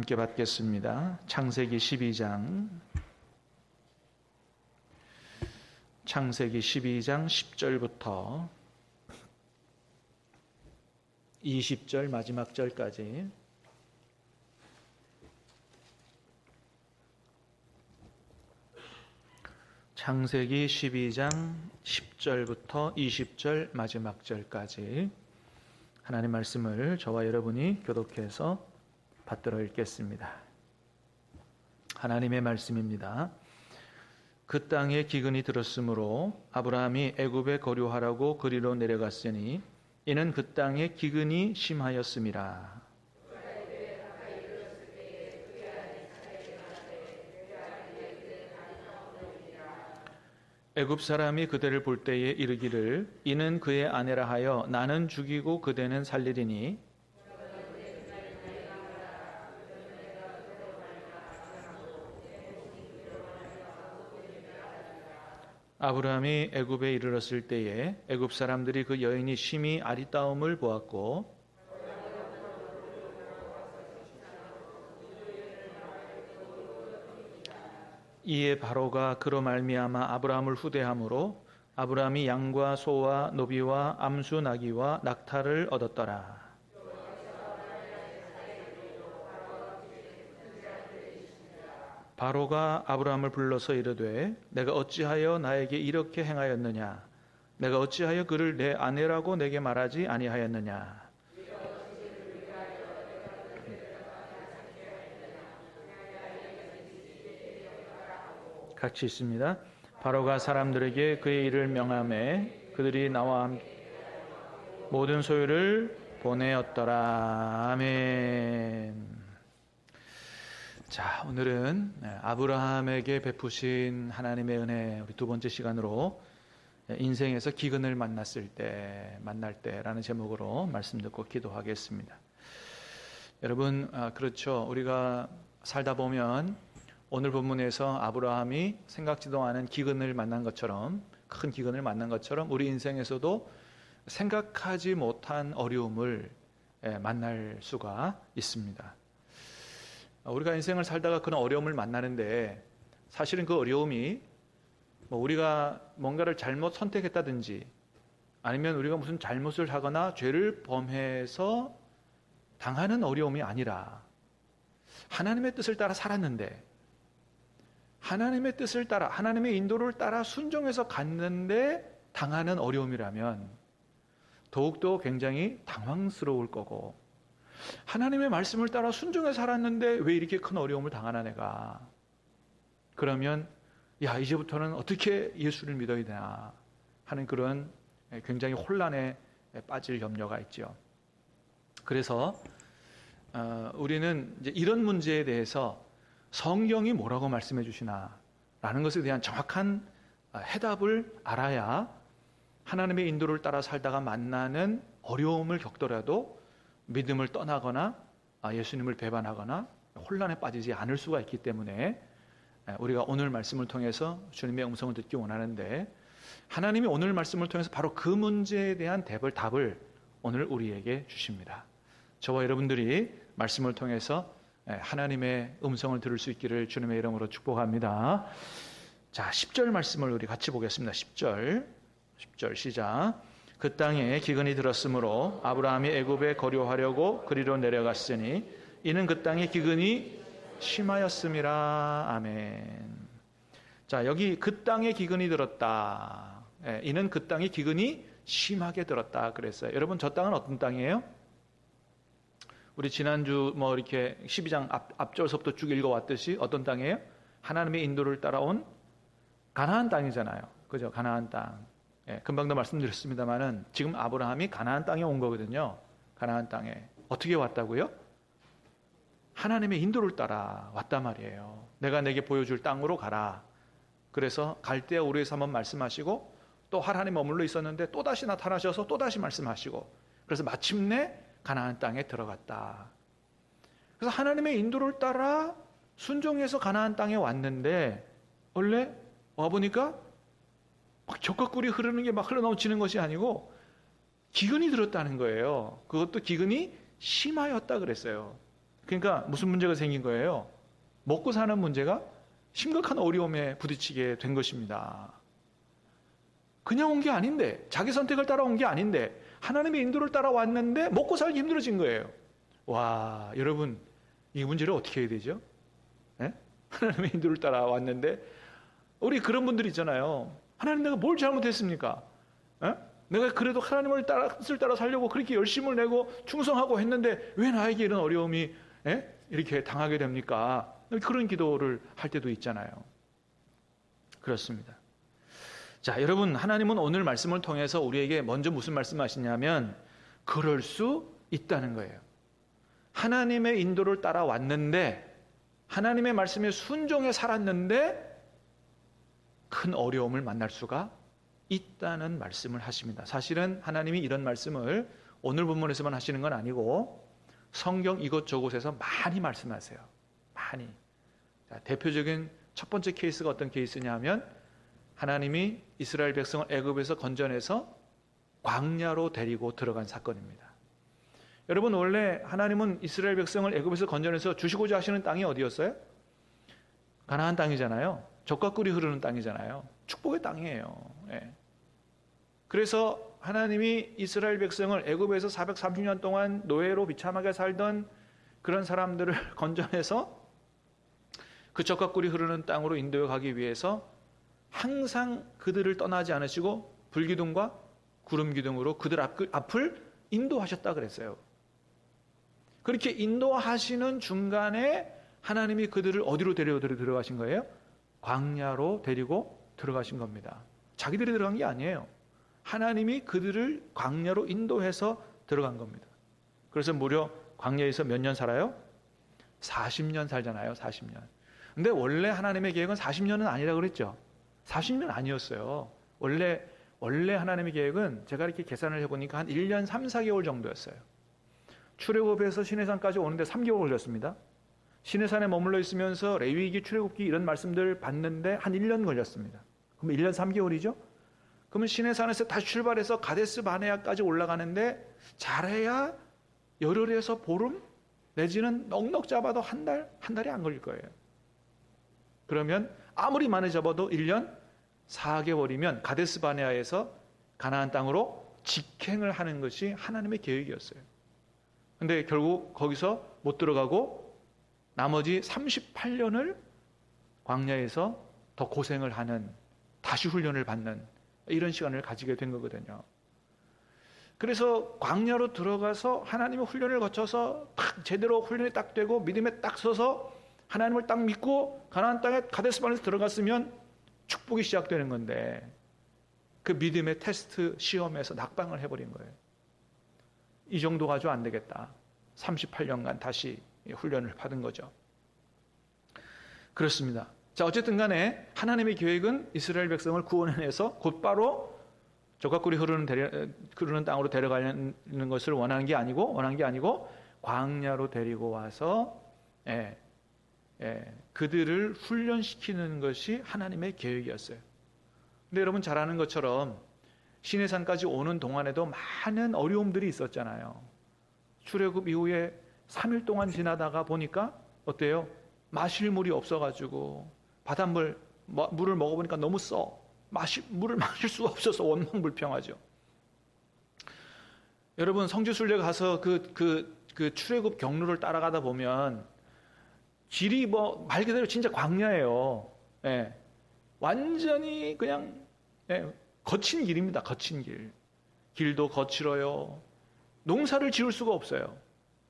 함께 받겠습니다. 창세기 12장 10절부터 20절 마지막 절까지 창세기 12장 10절부터 20절 마지막 절까지 하나님 말씀을 저와 여러분이 교독해서 받들어 읽겠습니다. 하나님의 말씀입니다. 그 땅에 기근이 들었으므로 아브라함이 애굽에 거류하라고 그리로 내려갔으니 이는 그 땅에 기근이 심하였음이라. 애굽 사람이 그대를 볼 때에 이르기를 이는 그의 아내라 하여 나는 죽이고 그대는 살리리니 아브라함이 애굽에 이르렀을 때에 애굽 사람들이 그 여인이 심히 아리따움을 보았고 이에 바로가 그로 말미암아 아브라함을 후대함으로 아브라함이 양과 소와 노비와 암수 나귀와 낙타를 얻었더라. 바로가 아브라함을 불러서 이르되 내가 어찌하여 나에게 이렇게 행하였느냐? 내가 어찌하여 그를 내 아내라고 내게 말하지 아니하였느냐? 같이 있습니다. 바로가 사람들에게 그의 일을 명하매 그들이 나와 모든 소유를 보내었더라. 아멘. 자, 오늘은 아브라함에게 베푸신 하나님의 은혜 우리 두 번째 시간으로 인생에서 기근을 만날 때라는 제목으로 말씀 듣고 기도하겠습니다. 여러분, 그렇죠. 우리가 살다 보면 오늘 본문에서 아브라함이 생각지도 않은 기근을 만난 것처럼 큰 기근을 만난 것처럼 우리 인생에서도 생각하지 못한 어려움을 만날 수가 있습니다. 우리가 인생을 살다가 그런 어려움을 만나는데 사실은 그 어려움이 우리가 뭔가를 잘못 선택했다든지 아니면 우리가 무슨 잘못을 하거나 죄를 범해서 당하는 어려움이 아니라 하나님의 뜻을 따라 살았는데 하나님의 뜻을 따라 하나님의 인도를 따라 순종해서 갔는데 당하는 어려움이라면 더욱더 굉장히 당황스러울 거고 하나님의 말씀을 따라 순종해서 살았는데 왜 이렇게 큰 어려움을 당하나 내가 그러면 야 이제부터는 어떻게 예수를 믿어야 되나 하는 그런 굉장히 혼란에 빠질 염려가 있죠. 그래서 우리는 이제 이런 문제에 대해서 성경이 뭐라고 말씀해 주시나 라는 것에 대한 정확한 해답을 알아야 하나님의 인도를 따라 살다가 만나는 어려움을 겪더라도 믿음을 떠나거나 예수님을 배반하거나 혼란에 빠지지 않을 수가 있기 때문에 우리가 오늘 말씀을 통해서 주님의 음성을 듣기 원하는데 하나님이 오늘 말씀을 통해서 바로 그 문제에 대한 답을 오늘 우리에게 주십니다. 저와 여러분들이 말씀을 통해서 하나님의 음성을 들을 수 있기를 주님의 이름으로 축복합니다. 자, 10절 말씀을 우리 같이 보겠습니다. 10절 시작. 그 땅에 기근이 들었으므로 아브라함이 애굽에 거류하려고 그리로 내려갔으니 이는 그 땅에 기근이 심하였음이라. 아멘. 자, 여기 그 땅에 기근이 들었다. 이는 그 땅에 기근이 심하게 들었다 그랬어요. 여러분, 저 땅은 어떤 땅이에요? 우리 지난주 이렇게 12장 앞절서부터 쭉 읽어왔듯이 어떤 땅이에요? 하나님의 인도를 따라온 가나안 땅이잖아요. 그죠? 가나안 땅. 금방도 말씀드렸습니다만은 지금 아브라함이 가나안 땅에 온 거거든요. 가나안 땅에. 어떻게 왔다고요? 하나님의 인도를 따라 왔단 말이에요. 내가 내게 보여줄 땅으로 가라. 그래서 갈대아 우르에서 한번 말씀하시고 또 하란에 머물러 있었는데 또다시 나타나셔서 또다시 말씀하시고 그래서 마침내 가나안 땅에 들어갔다. 그래서 하나님의 인도를 따라 순종해서 가나안 땅에 왔는데 원래 와보니까 막 젖과 꿀이 흐르는 게 막 흘러넘치는 것이 아니고 기근이 들었다는 거예요. 그것도 기근이 심하였다 그랬어요. 그러니까 무슨 문제가 생긴 거예요? 먹고 사는 문제가 심각한 어려움에 부딪히게 된 것입니다. 그냥 온 게 아닌데, 자기 선택을 따라온 게 아닌데, 하나님의 인도를 따라왔는데 먹고 살기 힘들어진 거예요. 와, 여러분, 이 문제를 어떻게 해야 되죠? 네? 하나님의 인도를 따라왔는데, 우리 그런 분들 있잖아요. 하나님, 내가 뭘 잘못했습니까? 내가 그래도 하나님을 뜻을 따라 살려고 그렇게 열심을 내고 충성하고 했는데 왜 나에게 이런 어려움이 이렇게 당하게 됩니까? 그런 기도를 할 때도 있잖아요. 그렇습니다. 자, 여러분, 하나님은 오늘 말씀을 통해서 우리에게 먼저 무슨 말씀하시냐면 그럴 수 있다는 거예요. 하나님의 인도를 따라왔는데, 하나님의 말씀에 순종해 살았는데 큰 어려움을 만날 수가 있다는 말씀을 하십니다. 사실은 하나님이 이런 말씀을 오늘 본문에서만 하시는 건 아니고 성경 이곳저곳에서 많이 말씀하세요. 많이. 자, 대표적인 첫 번째 케이스가 어떤 케이스냐 하면 하나님이 이스라엘 백성을 애굽에서 건져내서 광야로 데리고 들어간 사건입니다. 여러분, 원래 하나님은 이스라엘 백성을 애굽에서 건져내서 주시고자 하시는 땅이 어디였어요? 가나안 땅이잖아요. 젖과 꿀이 흐르는 땅이잖아요. 축복의 땅이에요. 예. 그래서 하나님이 이스라엘 백성을 애굽에서 430년 동안 노예로 비참하게 살던 그런 사람들을 건져내서 그 젖과 꿀이 흐르는 땅으로 인도해 가기 위해서 항상 그들을 떠나지 않으시고 불기둥과 구름기둥으로 그들 앞을 인도하셨다 그랬어요. 그렇게 인도하시는 중간에 하나님이 그들을 어디로 데리고 들어가신 거예요? 광야로 데리고 들어가신 겁니다. 자기들이 들어간 게 아니에요. 하나님이 그들을 광야로 인도해서 들어간 겁니다. 그래서 무려 광야에서 몇 년 살아요? 40년 살잖아요. 40년. 근데 원래 하나님의 계획은 40년은 아니라고 그랬죠. 40년 아니었어요. 원래 하나님의 계획은 제가 이렇게 계산을 해보니까 한 1년 3, 4개월 정도였어요. 출애굽에서 시내산까지 오는데 3개월 걸렸습니다. 시내산에 머물러 있으면서 레위기, 출애굽기 이런 말씀들 봤는데 한 1년 걸렸습니다. 그럼 1년 3개월이죠? 그러면 시내산에서 다시 출발해서 가데스 바네아까지 올라가는데 잘해야 열흘에서 보름 내지는 넉넉 잡아도 한 달이 안 걸릴 거예요. 그러면 아무리 많이 잡아도 1년 4개월이면 가데스 바네아에서 가나안 땅으로 직행을 하는 것이 하나님의 계획이었어요. 근데 결국 거기서 못 들어가고 나머지 38년을 광야에서 더 고생을 하는, 다시 훈련을 받는 이런 시간을 가지게 된 거거든요. 그래서 광야로 들어가서 하나님의 훈련을 거쳐서 딱 제대로 훈련이 딱 되고 믿음에 딱 서서 하나님을 딱 믿고 가나안 땅에 가데스 바네아에서 들어갔으면 축복이 시작되는 건데 그 믿음의 테스트 시험에서 낙방을 해버린 거예요. 이 정도 가지고 안 되겠다. 38년간 다시 훈련을 받은 거죠. 그렇습니다. 자, 어쨌든 간에 하나님의 계획은 이스라엘 백성을 구원해내서 곧바로 젖과 꿀이 흐르는 땅으로 데려가는 것을 원하는 게 아니고 광야로 데리고 와서 그들을 훈련시키는 것이 하나님의 계획이었어요. 근데 여러분 잘 아는 것처럼 시내산까지 오는 동안에도 많은 어려움들이 있었잖아요. 출애굽 이후에 3일 동안 지나다가 보니까 어때요? 마실 물이 없어가지고 바닷물 물을 먹어보니까 너무 써. 물을 마실 수가 없어서 원망불평하죠. 여러분 성지순례 가서 그 출애굽 경로를 따라가다 보면 길이 말 그대로 진짜 광야예요. 예. 완전히 그냥 거친 길입니다. 거친 길. 길도 거칠어요. 농사를 지을 수가 없어요.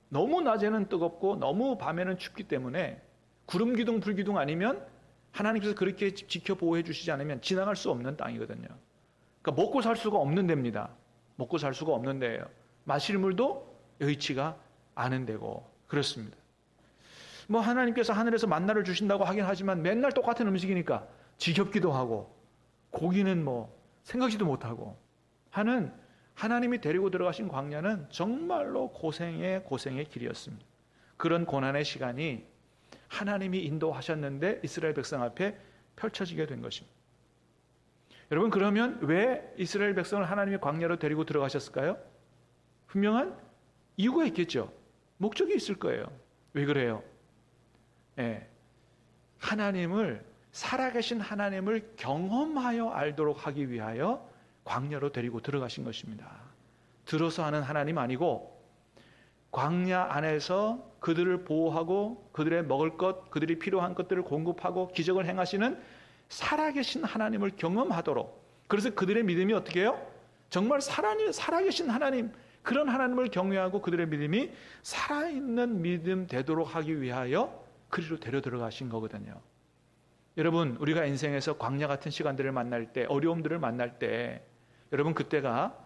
너무 낮에는 뜨겁고 너무 밤에는 춥기 때문에 구름기둥 불기둥 아니면 하나님께서 그렇게 지켜 보호해 주시지 않으면 지나갈 수 없는 땅이거든요. 그러니까 먹고 살 수가 없는 데입니다. 먹고 살 수가 없는 데예요. 마실 물도 여의치가 않은 데고 그렇습니다. 하나님께서 하늘에서 만나를 주신다고 하긴 하지만 맨날 똑같은 음식이니까 지겹기도 하고 고기는 생각지도 못하고 하는 하나님이 데리고 들어가신 광야는 정말로 고생의 길이었습니다. 그런 고난의 시간이 하나님이 인도하셨는데 이스라엘 백성 앞에 펼쳐지게 된 것입니다. 여러분 그러면 왜 이스라엘 백성을 하나님이 광야로 데리고 들어가셨을까요? 분명한 이유가 있겠죠. 목적이 있을 거예요. 왜 그래요? 예, 하나님을, 살아계신 하나님을 경험하여 알도록 하기 위하여 광야로 데리고 들어가신 것입니다. 들어서 하는 하나님 아니고 광야 안에서 그들을 보호하고 그들의 먹을 것, 그들이 필요한 것들을 공급하고 기적을 행하시는 살아계신 하나님을 경험하도록, 그래서 그들의 믿음이 어떻게 해요? 정말 살아계신 하나님, 그런 하나님을 경외하고 그들의 믿음이 살아있는 믿음 되도록 하기 위하여 그리로 데려 들어가신 거거든요. 여러분, 우리가 인생에서 광야 같은 시간들을 만날 때, 어려움들을 만날 때, 여러분 그때가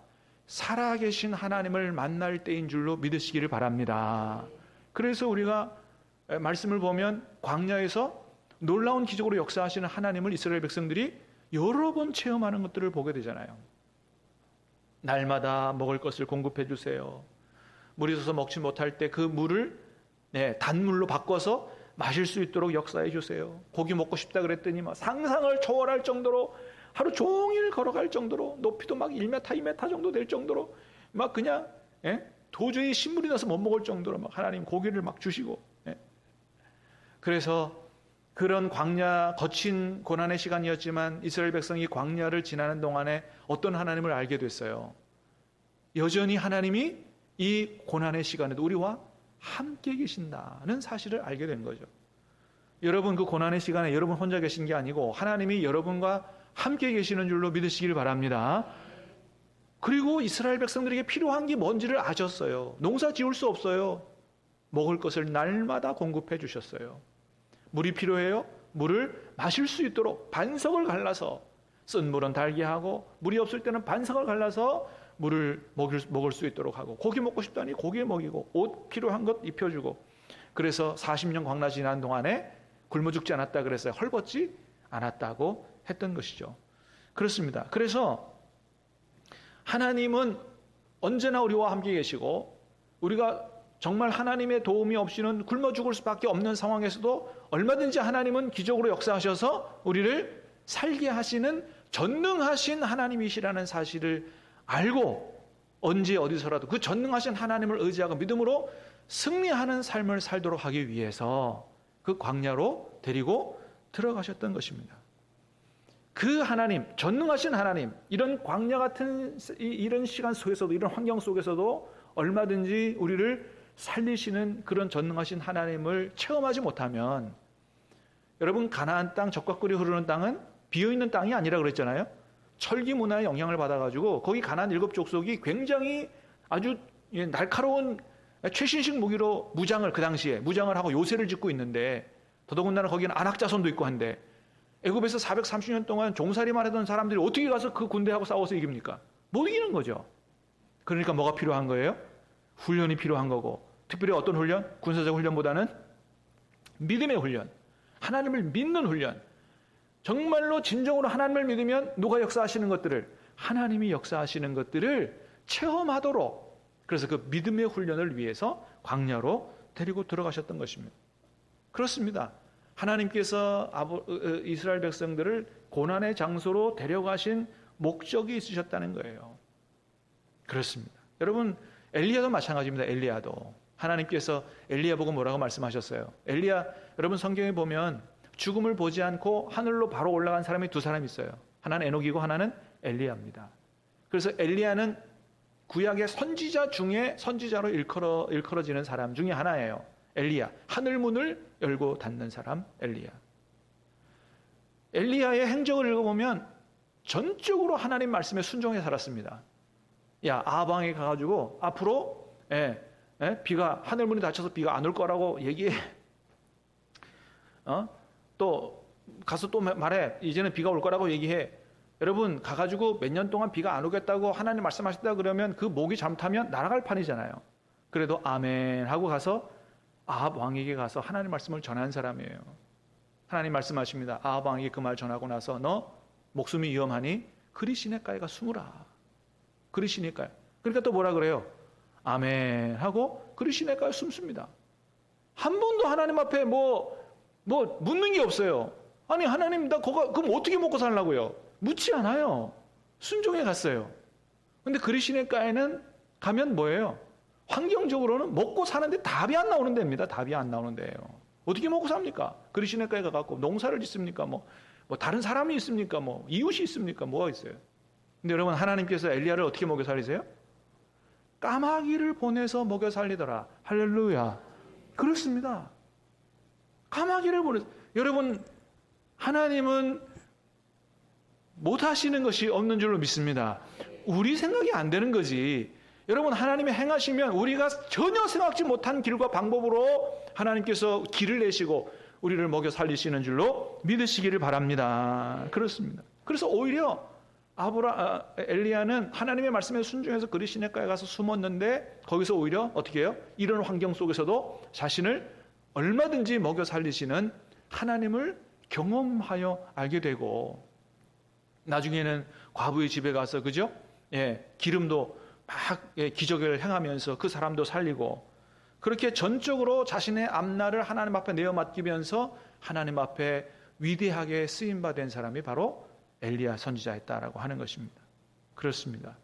살아계신 하나님을 만날 때인 줄로 믿으시기를 바랍니다. 그래서 우리가 말씀을 보면 광야에서 놀라운 기적으로 역사하시는 하나님을 이스라엘 백성들이 여러 번 체험하는 것들을 보게 되잖아요. 날마다 먹을 것을 공급해 주세요. 물이 있어서 먹지 못할 때 그 물을 단물로 바꿔서 마실 수 있도록 역사해 주세요. 고기 먹고 싶다 그랬더니 막 상상을 초월할 정도로 하루 종일 걸어갈 정도로, 높이도 막 1m, 2m 정도 될 정도로 막 그냥 도저히 신물이 나서 못 먹을 정도로 막 하나님 고기를 막 주시고, 그래서 그런 광야, 거친 고난의 시간이었지만 이스라엘 백성이 광야를 지나는 동안에 어떤 하나님을 알게 됐어요. 여전히 하나님이 이 고난의 시간에도 우리와 함께 계신다는 사실을 알게 된 거죠. 여러분, 그 고난의 시간에 여러분 혼자 계신 게 아니고 하나님이 여러분과 함께 계시는 줄로 믿으시길 바랍니다. 그리고 이스라엘 백성들에게 필요한 게 뭔지를 아셨어요. 농사 지을 수 없어요. 먹을 것을 날마다 공급해 주셨어요. 물이 필요해요? 물을 마실 수 있도록 반석을 갈라서, 쓴 물은 달게 하고 물이 없을 때는 반석을 갈라서 물을 먹을 수 있도록 하고, 고기 먹고 싶다니 고기 먹이고, 옷 필요한 것 입혀주고, 그래서 40년 광야 지난 동안에 굶어 죽지 않았다 그랬어요. 헐벗지 않았다고 했던 것이죠. 그렇습니다. 그래서 하나님은 언제나 우리와 함께 계시고, 우리가 정말 하나님의 도움이 없이는 굶어 죽을 수밖에 없는 상황에서도 얼마든지 하나님은 기적으로 역사하셔서 우리를 살게 하시는 전능하신 하나님이시라는 사실을 알고, 언제 어디서라도 그 전능하신 하나님을 의지하고 믿음으로 승리하는 삶을 살도록 하기 위해서 그 광야로 데리고 들어가셨던 것입니다. 그 하나님, 전능하신 하나님, 이런 광야 같은 이런 시간 속에서도, 이런 환경 속에서도 얼마든지 우리를 살리시는 그런 전능하신 하나님을 체험하지 못하면, 여러분, 가나안 땅, 젖과 꿀이 흐르는 땅은 비어있는 땅이 아니라 그랬잖아요. 철기 문화의 영향을 받아가지고 거기 가나안 7 족속이 굉장히 아주 날카로운 최신식 무기로 무장을, 그 당시에 무장을 하고 요새를 짓고 있는데, 더더군다나 거기는 안악자손도 있고 한데, 애굽에서 430년 동안 종살이만 하던 사람들이 어떻게 가서 그 군대하고 싸워서 이깁니까? 못 이기는 거죠. 그러니까 뭐가 필요한 거예요? 훈련이 필요한 거고, 특별히 어떤 훈련? 군사적 훈련보다는 믿음의 훈련, 하나님을 믿는 훈련. 정말로 진정으로 하나님을 믿으면 누가 역사하시는 것들을, 하나님이 역사하시는 것들을 체험하도록, 그래서 그 믿음의 훈련을 위해서 광야로 데리고 들어가셨던 것입니다. 그렇습니다. 하나님께서 이스라엘 백성들을 고난의 장소로 데려가신 목적이 있으셨다는 거예요. 그렇습니다. 여러분, 엘리야도 마찬가지입니다. 엘리야도 하나님께서 엘리야 보고 뭐라고 말씀하셨어요? 엘리야, 여러분 성경에 보면 죽음을 보지 않고 하늘로 바로 올라간 사람이 2사람 있어요. 하나는 에녹이고 하나는 엘리야입니다. 그래서 엘리야는 구약의 선지자 중에 선지자로 일컬어지는 사람 중에 하나예요. 엘리야, 하늘 문을 열고 닫는 사람 엘리야. 엘리야의 행적을 읽어보면 전적으로 하나님 말씀에 순종해 살았습니다. 야, 아방에 가가지고 앞으로 비가, 하늘 문이 닫혀서 비가 안 올 거라고 얘기해. 또 가서 또 말해. 이제는 비가 올 거라고 얘기해. 여러분, 가가지고 몇 년 동안 비가 안 오겠다고 하나님 말씀하셨다 그러면 그 목이 잘못하면 날아갈 판이잖아요. 그래도 아멘 하고 가서 아합 왕에게 가서 하나님 말씀을 전한 사람이에요. 하나님 말씀하십니다. 아합 왕에게 그 말 전하고 나서 너 목숨이 위험하니 그리 시냇가에가 숨으라. 그리 시냇가에. 그러니까 또 뭐라 그래요? 아멘 하고 그리 시냇가에 숨습니다. 한 번도 하나님 앞에 뭐 묻는 게 없어요. 아니, 하나님, 나 그럼 어떻게 먹고 살라고요? 묻지 않아요. 순종해 갔어요. 근데 그리 시냇가에는 가면 뭐예요? 환경적으로는 먹고 사는데 답이 안 나오는 데입니다. 답이 안 나오는 데예요. 어떻게 먹고 삽니까? 그리시네가에 가갖고 농사를 짓습니까? 뭐 다른 사람이 있습니까? 뭐 이웃이 있습니까? 뭐가 있어요? 근데 여러분, 하나님께서 엘리야를 어떻게 먹여 살리세요? 까마귀를 보내서 먹여 살리더라. 할렐루야. 그렇습니다. 까마귀를 보내서. 여러분, 하나님은 못하시는 것이 없는 줄로 믿습니다. 우리 생각이 안 되는 거지. 여러분, 하나님이 행하시면 우리가 전혀 생각지 못한 길과 방법으로 하나님께서 길을 내시고 우리를 먹여 살리시는 줄로 믿으시기를 바랍니다. 그렇습니다. 그래서 오히려 엘리야는 하나님의 말씀에 순종해서 그리시네가에 가서 숨었는데, 거기서 오히려 어떻게 해요? 이런 환경 속에서도 자신을 얼마든지 먹여 살리시는 하나님을 경험하여 알게 되고, 나중에는 과부의 집에 가서, 그죠? 기름도 막 기적을 행하면서 그 사람도 살리고, 그렇게 전적으로 자신의 앞날을 하나님 앞에 내어 맡기면서 하나님 앞에 위대하게 쓰임받은 사람이 바로 엘리야 선지자였다라고 하는 것입니다. 그렇습니다.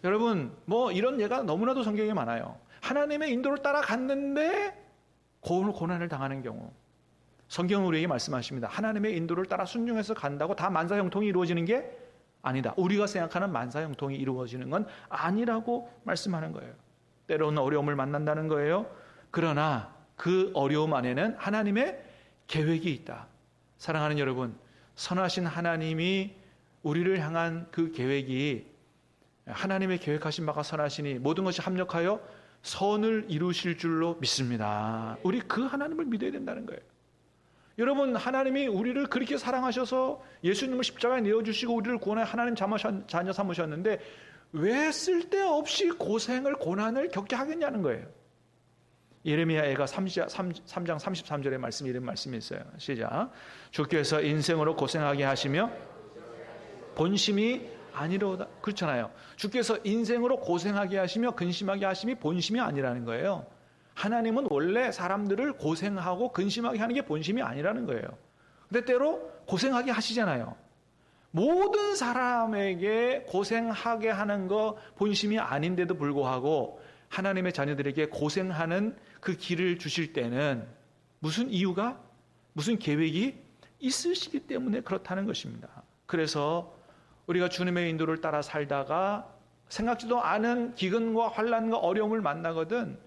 여러분, 이런 예가 너무나도 성경에 많아요. 하나님의 인도를 따라갔는데 고난을 당하는 경우, 성경은 우리에게 말씀하십니다. 하나님의 인도를 따라 순종해서 간다고 다 만사형통이 이루어지는 게 아니다. 우리가 생각하는 만사형통이 이루어지는 건 아니라고 말씀하는 거예요. 때로는 어려움을 만난다는 거예요. 그러나 그 어려움 안에는 하나님의 계획이 있다. 사랑하는 여러분, 선하신 하나님이 우리를 향한 그 계획이, 하나님의 계획하신 바가 선하시니 모든 것이 합력하여 선을 이루실 줄로 믿습니다. 우리 그 하나님을 믿어야 된다는 거예요. 여러분, 하나님이 우리를 그렇게 사랑하셔서 예수님을 십자가에 내어주시고 우리를 구원해 하나님 자녀 삼으셨는데 왜 쓸데없이 고생을, 고난을 겪게 하겠냐는 거예요. 예레미야가 3장 33절의 말씀, 이런 말씀이 있어요. 시작. 주께서 인생으로 고생하게 하시며 본심이 아니로다. 그렇잖아요. 주께서 인생으로 고생하게 하시며 근심하게 하심이 본심이 아니라는 거예요. 하나님은 원래 사람들을 고생하고 근심하게 하는 게 본심이 아니라는 거예요. 근데 때로 고생하게 하시잖아요. 모든 사람에게 고생하게 하는 거 본심이 아닌데도 불구하고 하나님의 자녀들에게 고생하는 그 길을 주실 때는 무슨 이유가, 무슨 계획이 있으시기 때문에 그렇다는 것입니다. 그래서 우리가 주님의 인도를 따라 살다가 생각지도 않은 기근과 환난과 어려움을 만나거든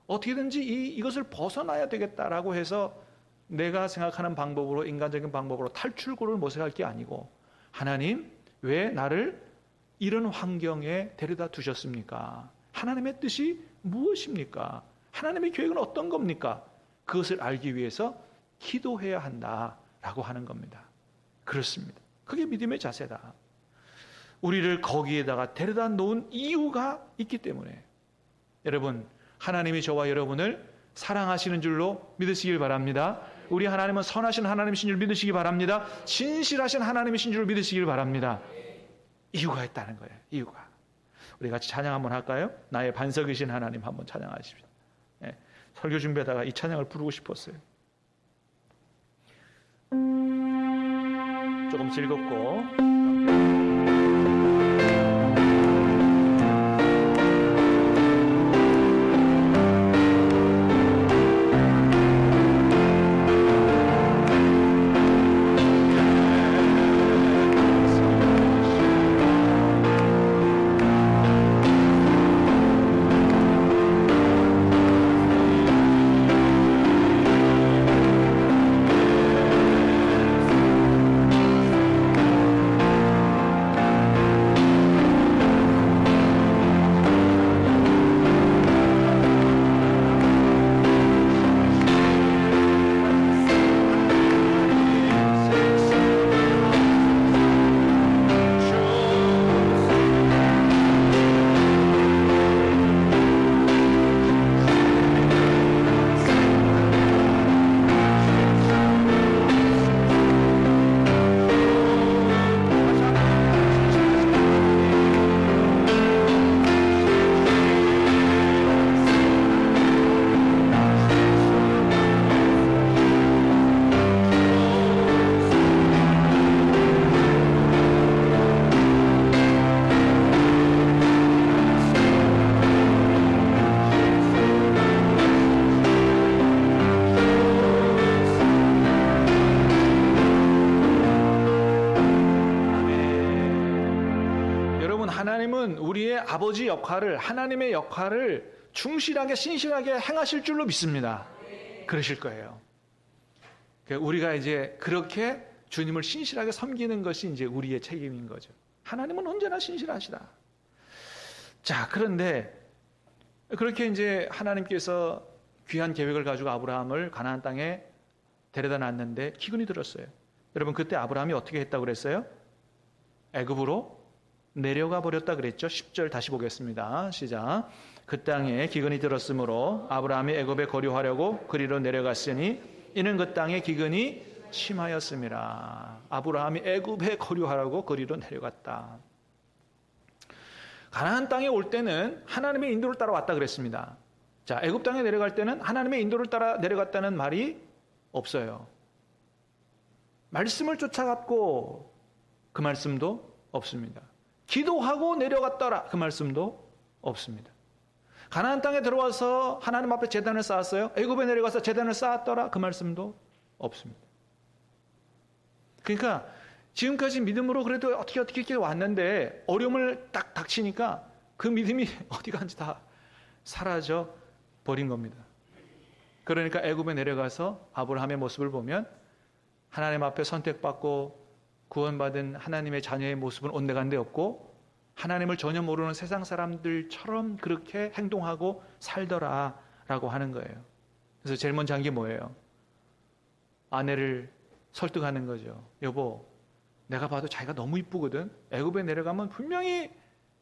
어떻게든지 이것을 벗어나야 되겠다라고 해서 내가 생각하는 방법으로, 인간적인 방법으로 탈출구를 모색할 게 아니고, 하나님, 왜 나를 이런 환경에 데려다 두셨습니까? 하나님의 뜻이 무엇입니까? 하나님의 계획은 어떤 겁니까? 그것을 알기 위해서 기도해야 한다라고 하는 겁니다. 그렇습니다. 그게 믿음의 자세다. 우리를 거기에다가 데려다 놓은 이유가 있기 때문에, 여러분, 하나님이 저와 여러분을 사랑하시는 줄로 믿으시길 바랍니다. 우리 하나님은 선하신 하나님이신 줄 믿으시기 바랍니다. 진실하신 하나님이신 줄 믿으시길 바랍니다. 이유가 있다는 거예요. 이유가. 우리 같이 찬양 한번 할까요? 나의 반석이신 하나님 한번 찬양하십시오. 설교 준비하다가 이 찬양을 부르고 싶었어요. 조금 즐겁고 하나님은 우리의 아버지 역할을, 하나님의 역할을 충실하게 신실하게 행하실 줄로 믿습니다. 그러실 거예요. 우리가 이제 그렇게 주님을 신실하게 섬기는 것이 이제 우리의 책임인 거죠. 하나님은 언제나 신실하시다. 자, 그런데 그렇게 이제 하나님께서 귀한 계획을 가지고 아브라함을 가나안 땅에 데려다 놨는데 기근이 들었어요. 여러분, 그때 아브라함이 어떻게 했다고 그랬어요? 애굽으로 내려가 버렸다 그랬죠. 10절 다시 보겠습니다. 시작. 그 땅에 기근이 들었으므로 아브라함이 애굽에 거류하려고 그리로 내려갔으니 이는 그 땅에 기근이 심하였음이라. 아브라함이 애굽에 거류하려고 그리로 내려갔다. 가나안 땅에 올 때는 하나님의 인도를 따라 왔다 그랬습니다. 자, 애굽 땅에 내려갈 때는 하나님의 인도를 따라 내려갔다는 말이 없어요. 말씀을 쫓아갔고 그 말씀도 없습니다. 기도하고 내려갔더라 그 말씀도 없습니다. 가나안 땅에 들어와서 하나님 앞에 제단을 쌓았어요. 애굽에 내려가서 제단을 쌓았더라 그 말씀도 없습니다. 그러니까 지금까지 믿음으로 그래도 어떻게 이렇게 왔는데 어려움을 딱 닥치니까 그 믿음이 어디 간지 다 사라져 버린 겁니다. 그러니까 애굽에 내려가서 아브라함의 모습을 보면 하나님 앞에 선택받고 구원받은 하나님의 자녀의 모습은 온데간데 없고 하나님을 전혀 모르는 세상 사람들처럼 그렇게 행동하고 살더라라고 하는 거예요. 그래서 제일 먼저 한 게 뭐예요? 아내를 설득하는 거죠. 여보, 내가 봐도 자기가 너무 이쁘거든. 애굽에 내려가면 분명히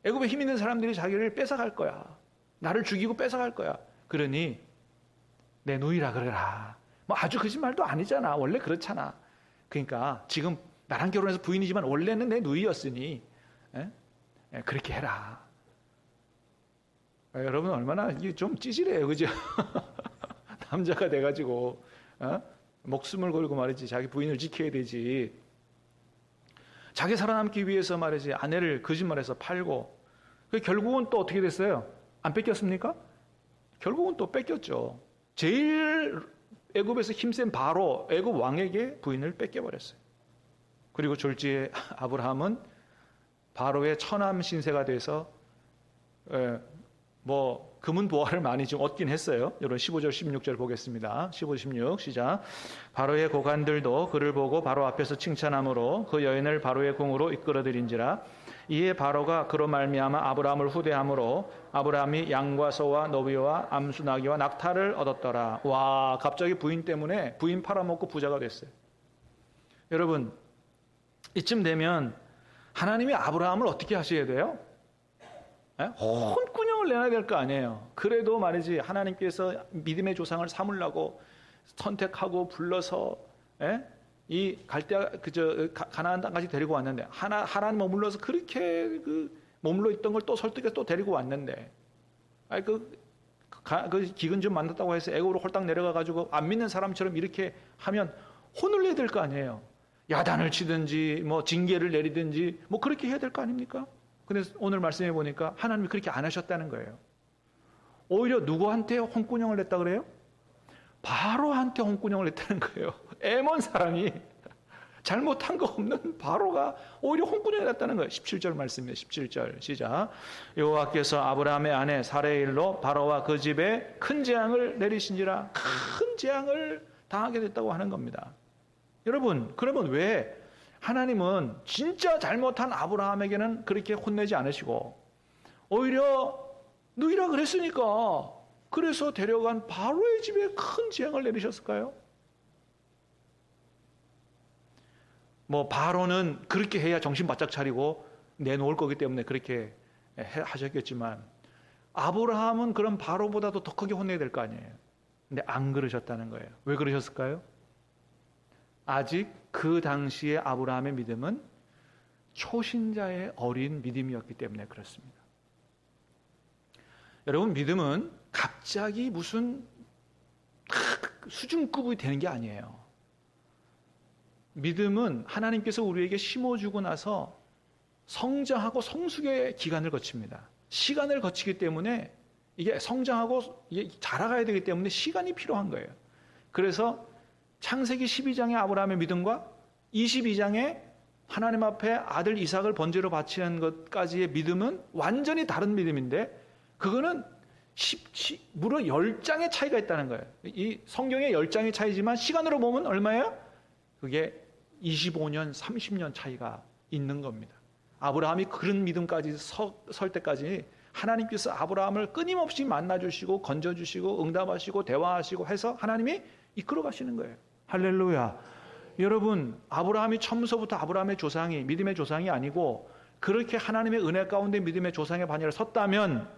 애굽에 힘 있는 사람들이 자기를 뺏어갈 거야. 나를 죽이고 뺏어갈 거야. 그러니 내 누이라 그래라. 뭐 아주 거짓말도 아니잖아. 원래 그렇잖아. 그러니까 지금 나랑 결혼해서 부인이지만 원래는 내 누이였으니 그렇게 해라. 여러분 얼마나 이게 좀 찌질해요, 그죠? 남자가 돼가지고 목숨을 걸고 말이지 자기 부인을 지켜야 되지. 자기 살아남기 위해서 말이지 아내를 거짓말해서 팔고 결국은 또 어떻게 됐어요? 안 뺏겼습니까? 결국은 또 뺏겼죠. 제일 애굽에서 힘센 바로 애굽 왕에게 부인을 뺏겨버렸어요. 그리고 졸지에 아브라함은 바로의 처남 신세가 돼서 뭐 금은 보화를 많이 좀 얻긴 했어요. 여러분 15절 16절 보겠습니다. 15, 16 시작. 바로의 고관들도 그를 보고 바로 앞에서 칭찬함으로 그 여인을 바로의 궁으로 이끌어들인지라. 이에 바로가 그로 말미암아 아브라함을 후대함으로 아브라함이 양과 소와 노비와 암수 나귀와 낙타를 얻었더라. 와, 갑자기 부인 때문에 부인 팔아먹고 부자가 됐어요. 여러분, 이쯤 되면 하나님이 아브라함을 어떻게 하셔야 돼요? 혼꾸녕을 내놔야 될 거 아니에요. 그래도 말이지 하나님께서 믿음의 조상을 삼으려고 선택하고 불러서 이 가나안 땅까지 데리고 왔는데 하나님 머물러서 그렇게 머물러 있던 걸 또 설득해서 또 데리고 왔는데 그 기근 좀 만났다고 해서 애굽으로 홀딱 내려가 가지고 안 믿는 사람처럼 이렇게 하면 혼을 내야 될 거 아니에요. 야단을 치든지 뭐 징계를 내리든지 뭐 그렇게 해야 될 거 아닙니까? 근데 오늘 말씀해 보니까 하나님이 그렇게 안 하셨다는 거예요. 오히려 누구한테 홍군형을 냈다 그래요? 바로한테 홍군형을 냈다는 거예요. 애먼 사람이 잘못한 거 없는 바로가 오히려 홍군형을 냈다는 거예요. 17절 말씀입니다. 17절 시작. 여호와께서 아브라함의 아내 사레의 일로 바로와 그 집에 큰 재앙을 내리신지라. 큰 재앙을 당하게 됐다고 하는 겁니다. 여러분, 그러면 왜 하나님은 진짜 잘못한 아브라함에게는 그렇게 혼내지 않으시고 오히려 누이라 그랬으니까 그래서 데려간 바로의 집에 큰 재앙을 내리셨을까요? 뭐 바로는 그렇게 해야 정신 바짝 차리고 내놓을 거기 때문에 그렇게 하셨겠지만 아브라함은 그런 바로보다도 더 크게 혼내야 될 거 아니에요. 근데 안 그러셨다는 거예요. 왜 그러셨을까요? 아직 그 당시에 아브라함의 믿음은 초신자의 어린 믿음이었기 때문에 그렇습니다. 여러분, 믿음은 갑자기 무슨 수준급이 되는 게 아니에요. 믿음은 하나님께서 우리에게 심어주고 나서 성장하고 성숙의 기간을 거칩니다. 시간을 거치기 때문에 이게 성장하고 이게 자라가야 되기 때문에 시간이 필요한 거예요. 그래서 창세기 12장의 아브라함의 믿음과 22장의 하나님 앞에 아들 이삭을 번제로 바치는 것까지의 믿음은 완전히 다른 믿음인데 그거는 무려 10장의 차이가 있다는 거예요. 이 성경에 10장의 차이지만 시간으로 보면 얼마예요? 그게 25년, 30년 차이가 있는 겁니다. 아브라함이 그런 믿음까지 설 때까지 하나님께서 아브라함을 끊임없이 만나주시고 건져주시고 응답하시고 대화하시고 해서 하나님이 이끌어 가시는 거예요. 할렐루야. 여러분, 아브라함이 처음서부터 아브라함의 조상이 믿음의 조상이 아니고 그렇게 하나님의 은혜 가운데 믿음의 조상의 반열에 섰다면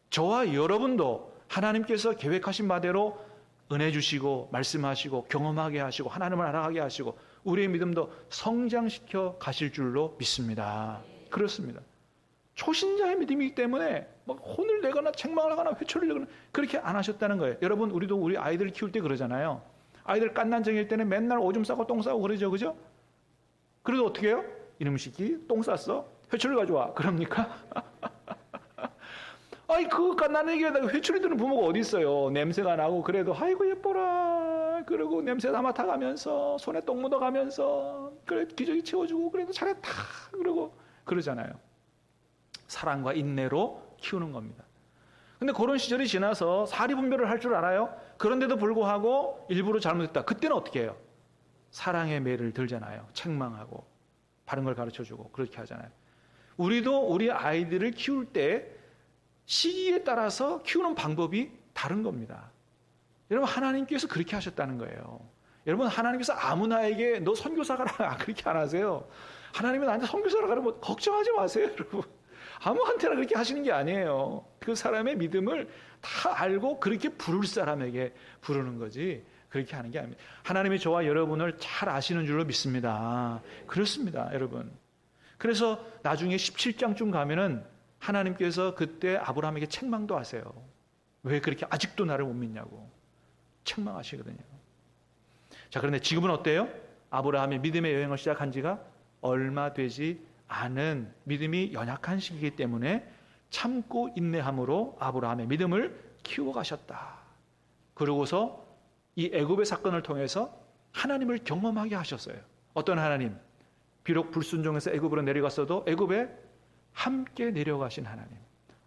저와 여러분도 하나님께서 계획하신 바대로 은혜 주시고 말씀하시고 경험하게 하시고 하나님을 알아가게 하시고 우리의 믿음도 성장시켜 가실 줄로 믿습니다. 그렇습니다. 초신자의 믿음이기 때문에 막 혼을 내거나 책망을 하거나 회초리를 내거나 그렇게 안 하셨다는 거예요. 여러분, 우리도 우리 아이들을 키울 때 그러잖아요. 아이들 깐난쟁이일 때는 맨날 오줌 싸고 똥 싸고 그러죠, 그죠? 그래도 어떻게 해요? 이놈 새끼 똥 쌌어? 회초리 가져와. 그럽니까? 아이, 그 깐난애기에다가 회초리 드는 부모가 어디 있어요? 냄새가 나고 그래도 아이고 예뻐라 그러고 냄새 다 맡아가면서 손에 똥 묻어가면서 그래 기저귀 채워주고 그래도 잘했다 그러고 그러잖아요. 사랑과 인내로 키우는 겁니다. 근데 그런 시절이 지나서 사리분별을 할 줄 알아요? 그런데도 불구하고 일부러 잘못했다. 그때는 어떻게 해요? 사랑의 매를 들잖아요. 책망하고 바른 걸 가르쳐주고 그렇게 하잖아요. 우리도 우리 아이들을 키울 때 시기에 따라서 키우는 방법이 다른 겁니다. 여러분, 하나님께서 그렇게 하셨다는 거예요. 여러분, 하나님께서 아무나에게 너 선교사 가라 그렇게 안 하세요. 하나님이 나한테 선교사라 그러면 걱정하지 마세요, 여러분. 아무한테나 그렇게 하시는 게 아니에요. 그 사람의 믿음을 다 알고 그렇게 부를 사람에게 부르는 거지 그렇게 하는 게 아닙니다. 하나님이 저와 여러분을 잘 아시는 줄로 믿습니다. 그렇습니다, 여러분. 그래서 나중에 17장쯤 가면은 하나님께서 그때 아브라함에게 책망도 하세요. 왜 그렇게 아직도 나를 못 믿냐고 책망하시거든요. 자, 그런데 지금은 어때요? 아브라함이 믿음의 여행을 시작한 지가 얼마 되지 않은 믿음이 연약한 시기이기 때문에 참고 인내함으로 아브라함의 믿음을 키워가셨다. 그러고서 이 애굽의 사건을 통해서 하나님을 경험하게 하셨어요. 어떤 하나님? 비록 불순종해서 애굽으로 내려갔어도 애굽에 함께 내려가신 하나님,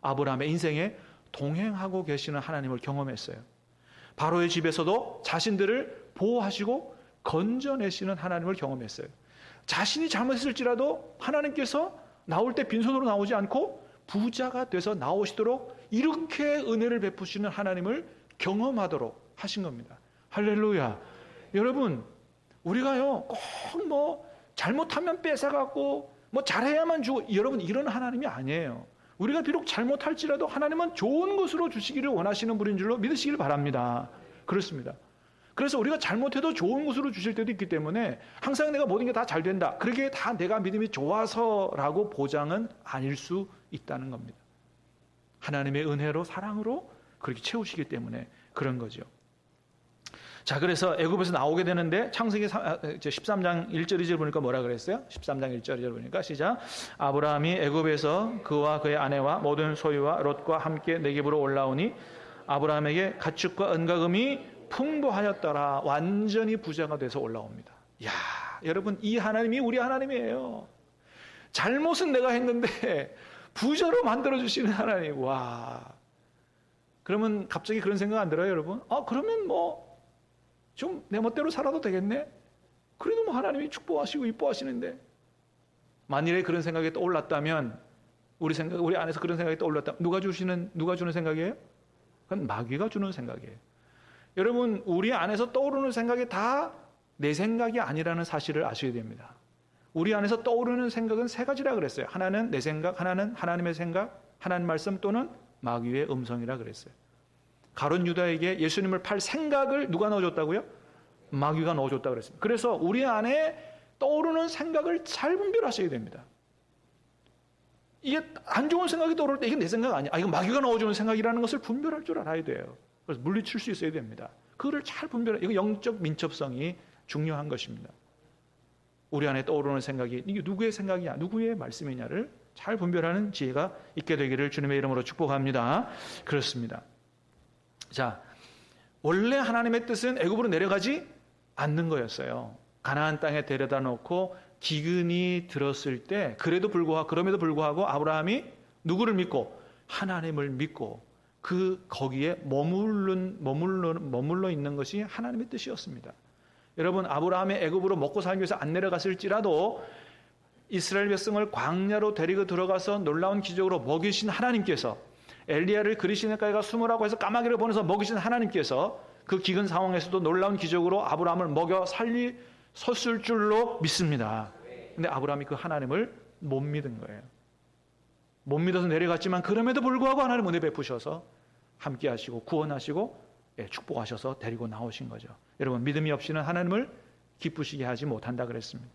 아브라함의 인생에 동행하고 계시는 하나님을 경험했어요. 바로의 집에서도 자신들을 보호하시고 건져내시는 하나님을 경험했어요. 자신이 잘못했을지라도 하나님께서 나올 때 빈손으로 나오지 않고 부자가 돼서 나오시도록 이렇게 은혜를 베푸시는 하나님을 경험하도록 하신 겁니다. 할렐루야. 여러분, 우리가요 꼭 뭐 잘못하면 뺏어갖고 뭐 잘해야만 주고, 여러분 이런 하나님이 아니에요. 우리가 비록 잘못할지라도 하나님은 좋은 것으로 주시기를 원하시는 분인 줄로 믿으시길 바랍니다. 그렇습니다. 그래서 우리가 잘못해도 좋은 것으로 주실 때도 있기 때문에 항상 내가 모든 게 다 잘 된다, 그렇게 다 내가 믿음이 좋아서라고 보장은 아닐 수 있다는 겁니다. 하나님의 은혜로 사랑으로 그렇게 채우시기 때문에 그런 거죠. 자, 그래서 애굽에서 나오게 되는데 창세기 13장 1절 2절 보니까 뭐라 그랬어요? 13장 1절 2절 보니까 시작. 아브라함이 애굽에서 그와 그의 아내와 모든 소유와 롯과 함께 네겝으로 올라오니 아브라함에게 가축과 은가금이 풍부하였더라. 완전히 부자가 돼서 올라옵니다. 야, 여러분, 이 하나님이 우리 하나님이에요. 잘못은 내가 했는데 부자로 만들어주시는 하나님. 와. 그러면 갑자기 그런 생각 안 들어요, 여러분? 그러면 뭐 좀 내 멋대로 살아도 되겠네? 그래도 뭐 하나님이 축복하시고 이뻐하시는데. 만일에 그런 생각이 떠올랐다면, 우리 안에서 그런 생각이 떠올랐다면 누가 주는 생각이에요? 그건 마귀가 주는 생각이에요. 여러분, 우리 안에서 떠오르는 생각이 다 내 생각이 아니라는 사실을 아셔야 됩니다. 우리 안에서 떠오르는 생각은 세 가지라 그랬어요. 하나는 내 생각, 하나는 하나님의 생각, 하나님 말씀 또는 마귀의 음성이라 그랬어요. 가룟 유다에게 예수님을 팔 생각을 누가 넣어줬다고요? 마귀가 넣어줬다고 그랬습니다. 그래서 우리 안에 떠오르는 생각을 잘 분별하셔야 됩니다. 이게 안 좋은 생각이 떠오를 때 이게 내 생각 아니야. 이거 마귀가 넣어주는 생각이라는 것을 분별할 줄 알아야 돼요. 그래서 물리칠 수 있어야 됩니다. 그거를 잘 분별해. 이거 영적 민첩성이 중요한 것입니다. 우리 안에 떠오르는 생각이 이게 누구의 생각이냐, 누구의 말씀이냐를 잘 분별하는 지혜가 있게 되기를 주님의 이름으로 축복합니다. 그렇습니다. 자, 원래 하나님의 뜻은 애굽으로 내려가지 않는 거였어요. 가나안 땅에 데려다 놓고 기근이 들었을 때 그럼에도 불구하고 아브라함이 누구를 믿고 하나님을 믿고 거기에 머물러 있는 것이 하나님의 뜻이었습니다. 여러분, 아브라함의 애굽으로 먹고 살기 위해서 안 내려갔을지라도 이스라엘 백성을 광야로 데리고 들어가서 놀라운 기적으로 먹이신 하나님께서, 엘리야를 그리시네가에 가 숨으라고 해서 까마귀를 보내서 먹이신 하나님께서 그 기근 상황에서도 놀라운 기적으로 아브라함을 먹여 섰을 줄로 믿습니다. 근데 아브라함이 그 하나님을 못 믿은 거예요. 못 믿어서 내려갔지만 그럼에도 불구하고 하나님 은혜 베푸셔서 함께 하시고 구원하시고 축복하셔서 데리고 나오신 거죠. 여러분, 믿음이 없이는 하나님을 기쁘시게 하지 못한다 그랬습니다.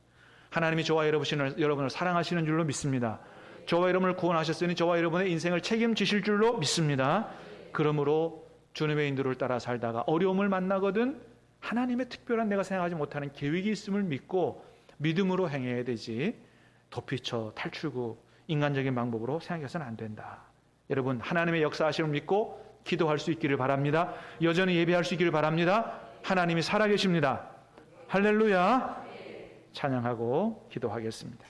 하나님이 저와 여러분을 사랑하시는 줄로 믿습니다. 저와 여러분을 구원하셨으니 저와 여러분의 인생을 책임지실 줄로 믿습니다. 그러므로 주님의 인도를 따라 살다가 어려움을 만나거든 하나님의 특별한 내가 생각하지 못하는 계획이 있음을 믿고 믿음으로 행해야 되지, 도피처, 탈출구, 인간적인 방법으로 생각해서는 안 된다. 여러분, 하나님의 역사하심을 믿고 기도할 수 있기를 바랍니다. 여전히 예배할 수 있기를 바랍니다. 하나님이 살아계십니다. 할렐루야. 찬양하고 기도하겠습니다.